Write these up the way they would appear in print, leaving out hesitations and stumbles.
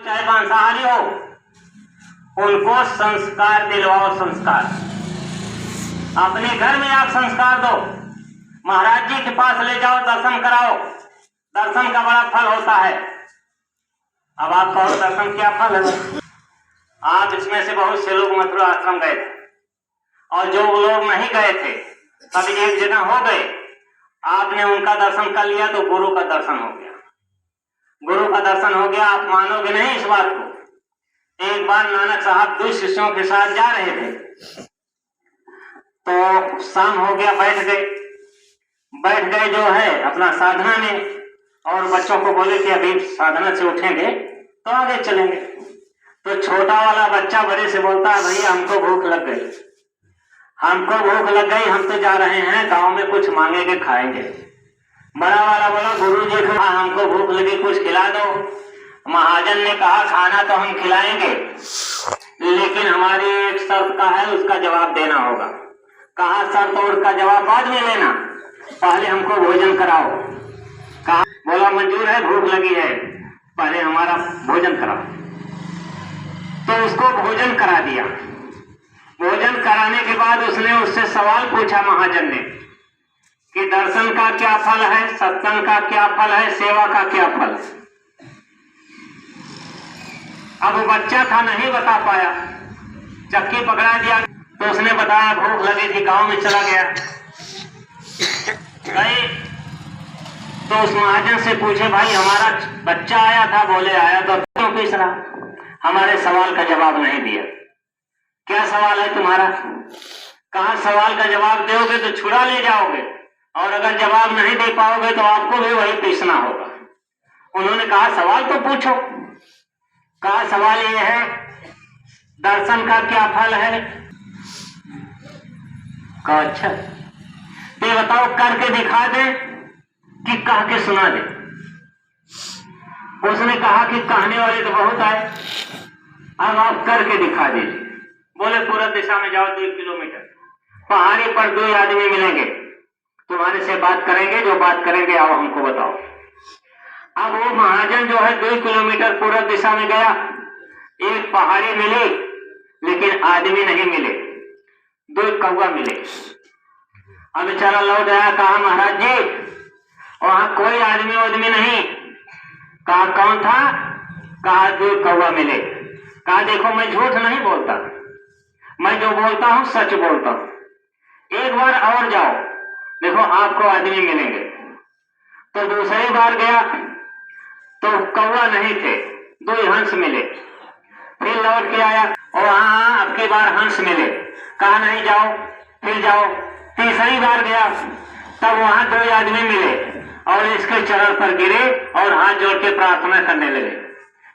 चाहे मांसाहारी हो, उनको संस्कार दिलवाओ। संस्कार अपने घर में आप संस्कार दो, महाराज जी के पास ले जाओ, दर्शन कराओ। दर्शन का बड़ा फल होता है। अब आप कहो दर्शन क्या फल है? आप इसमें से बहुत से लोग मथुरा आश्रम गए थे, और जो लोग नहीं गए थे तभी एक जगह हो गए, आपने उनका दर्शन कर लिया तो गुरु का दर्शन हो गया। गुरु का दर्शन हो गया, आप मानोगे नहीं इस बात को। एक बार नानक साहब 2 शिष्यों के साथ जा रहे थे, तो शाम हो गया, बैठ गए जो है अपना साधना में, और बच्चों को बोले कि अभी साधना से उठेंगे तो आगे चलेंगे। तो छोटा वाला बच्चा बड़े से बोलता है, भैया हमको भूख लग गई, हमको भूख लग गई, हम तो जा रहे हैं गांव में, कुछ मांगेंगे खाएंगे। बड़ा वाला बोला, गुरुजी हमको भूख लगी, कुछ खिला दो। महाजन ने कहा खाना तो हम खिलाएंगे, लेकिन हमारी एक शर्त का है, उसका जवाब देना होगा। कहा शर्त और का जवाब बाद में लेना, पहले हमको भोजन कराओ। कहा, बोला मंजूर है, भूख लगी है, पहले हमारा भोजन कराओ। तो उसको भोजन करा दिया। भोजन कराने के बाद उसने उससे सवाल पूछा महाजन ने कि दर्शन का क्या फल है, सत्संग का क्या फल है, सेवा का क्या फल है। अब वो बच्चा था, नहीं बता पाया, चक्की पकड़ा दिया। तो उसने बताया भूख लगी थी, गांव में चला गया। गए तो उस महाजन से पूछे, भाई हमारा बच्चा आया था, बोले आया तो क्यों पूछ रहा? हमारे सवाल का जवाब नहीं दिया। क्या सवाल है तुम्हारा? कहा सवाल का जवाब दोगे तो छुड़ा ले जाओगे, और अगर जवाब नहीं दे पाओगे तो आपको भी वही पीसना होगा। उन्होंने कहा सवाल तो पूछो। कहा सवाल ये है, दर्शन का क्या फल है? कहा अच्छा, ये बताओ करके दिखा दे कि कह के सुना दे। उसने कहा कि कहने वाले तो बहुत आए, अब आप करके दिखा दीजिए। बोले पूरब दिशा में जाओ 2 किलोमीटर, पहाड़ी पर 2 आदमी मिलेंगे, तुम्हारे से बात करेंगे, जो बात करेंगे आओ हमको बताओ। अब वो महाजन जो है 2 किलोमीटर पूरब दिशा में गया, एक पहाड़ी मिली लेकिन आदमी नहीं मिले, 2 कौवा मिले। अब बेचारा लौट आया, कहा महाराज जी वहां कोई आदमी नहीं। कहा कौन था? कहा 2 कौवा मिले। कहा देखो मैं झूठ नहीं बोलता, मैं जो बोलता हूं सच बोलता हूं, एक बार और जाओ, देखो आपको आदमी मिलेंगे। तो दूसरी बार गया तो कौवा नहीं थे, 2 हंस मिले। फिर लौट के आया और वहां अब की बार हंस मिले। कहा नहीं जाओ, फिर जाओ। तीसरी बार गया तब वहां 2 आदमी मिले और इसके चरण पर गिरे और हाथ जोड़ के प्रार्थना करने लगे,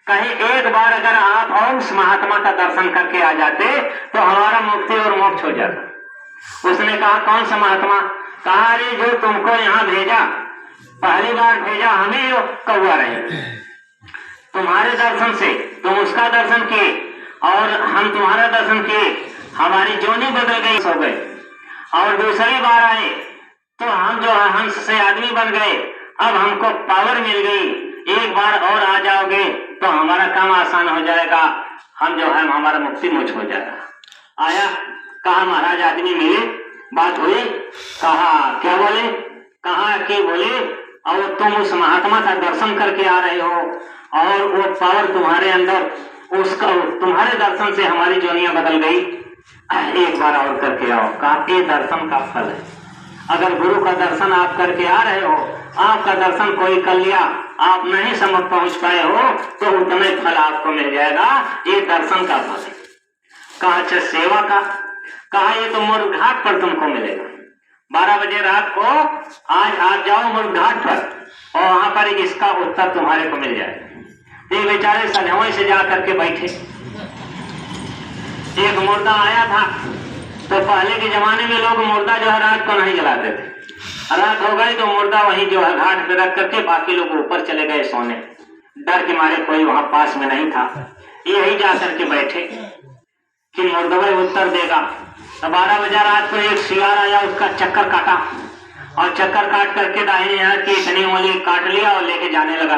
कहीं एक बार अगर आप और उस महात्मा का दर्शन करके आ जाते तो हमारा मुक्ति और मोक्ष हो जाता। उसने कहा कौन सा महात्मा? कहा अरे जो तुमको यहाँ भेजा, पहली बार भेजा हमें कौवा रहे, तुम्हारे दर्शन से तुम उसका दर्शन किए और हम तुम्हारा दर्शन किए, हमारी जोनी बदल गई, हो गए। और दूसरी बार आए तो हम जो है हंस से आदमी बन गए, अब हमको पावर मिल गई, एक बार और आ जाओगे तो हमारा काम आसान हो जाएगा, हम जो है हमारा मुक्ति मोक्ष हो जाएगा। आया, कहा महाराज आदमी मिले, बात हुई। कहा क्या बोले? कहा कि बोले और तुम उस महात्मा का दर्शन करके आ रहे हो और वो पावर तुम्हारे अंदर, उसका तुम्हारे दर्शन से हमारी जोनियां बदल गई, एक बार और करके आओ। कहा ये दर्शन का फल है, अगर गुरु का दर्शन आप करके आ रहे हो, आपका दर्शन कोई कर लिया, आप नहीं समझ पहुंच पाए हो तो उतने फल आपको मिल जाएगा, ये दर्शन का फल है। कहा अच्छा सेवा का? कहा ये तो मुर्ग घाट पर तुमको मिलेगा, 12 बजे रात को आज आप जाओ मुर्ग घाट पर और वहां पर इसका उत्तर तुम्हारे को मिल जाएगा। ये बेचारे सजवई से जा करके बैठे, एक मुर्दा आया था। तो पहले के जमाने में लोग मुर्दा जो है रात को नहीं जलाते थे, रात हो गई तो मुर्दा वहीं जो है घाट पे रख करके बाकी लोग ऊपर चले गए सोने, डर के मारे कोई वहां पास में नहीं था, यही जा करके बैठे कि मुर्दा उत्तर देगा। तो 12 बजे रात को एक शिकार आया, उसका चक्कर काटा और चक्कर काट करके दाहिने हाथ की इतनी उंगली काट लिया और लेके जाने लगा।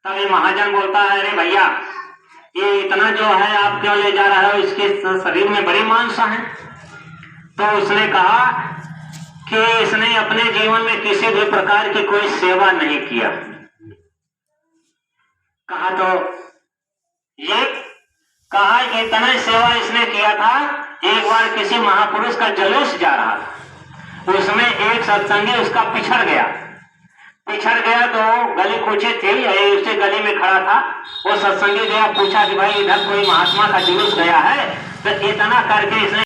तभी महाजन बोलता है, अरे भैया ये इतना जो है आप क्यों ले जा रहे हो, इसके शरीर में बड़ी मांस है। तो उसने कहा कि इसने अपने जीवन में किसी भी प्रकार की कोई सेवा नहीं किया। कहा तो ये कहा कि इतना सेवा इसने किया था, एक बार किसी महापुरुष का जुलूस जा रहा था, उसमें एक सत्संगी उसका पिछड़ गया तो गली कूची थी, उसी गली में खड़ा था। वो सत्संगी गया, पूछा कि भाई इधर कोई महात्मा का जुलूस गया है, तो इतना करके इसने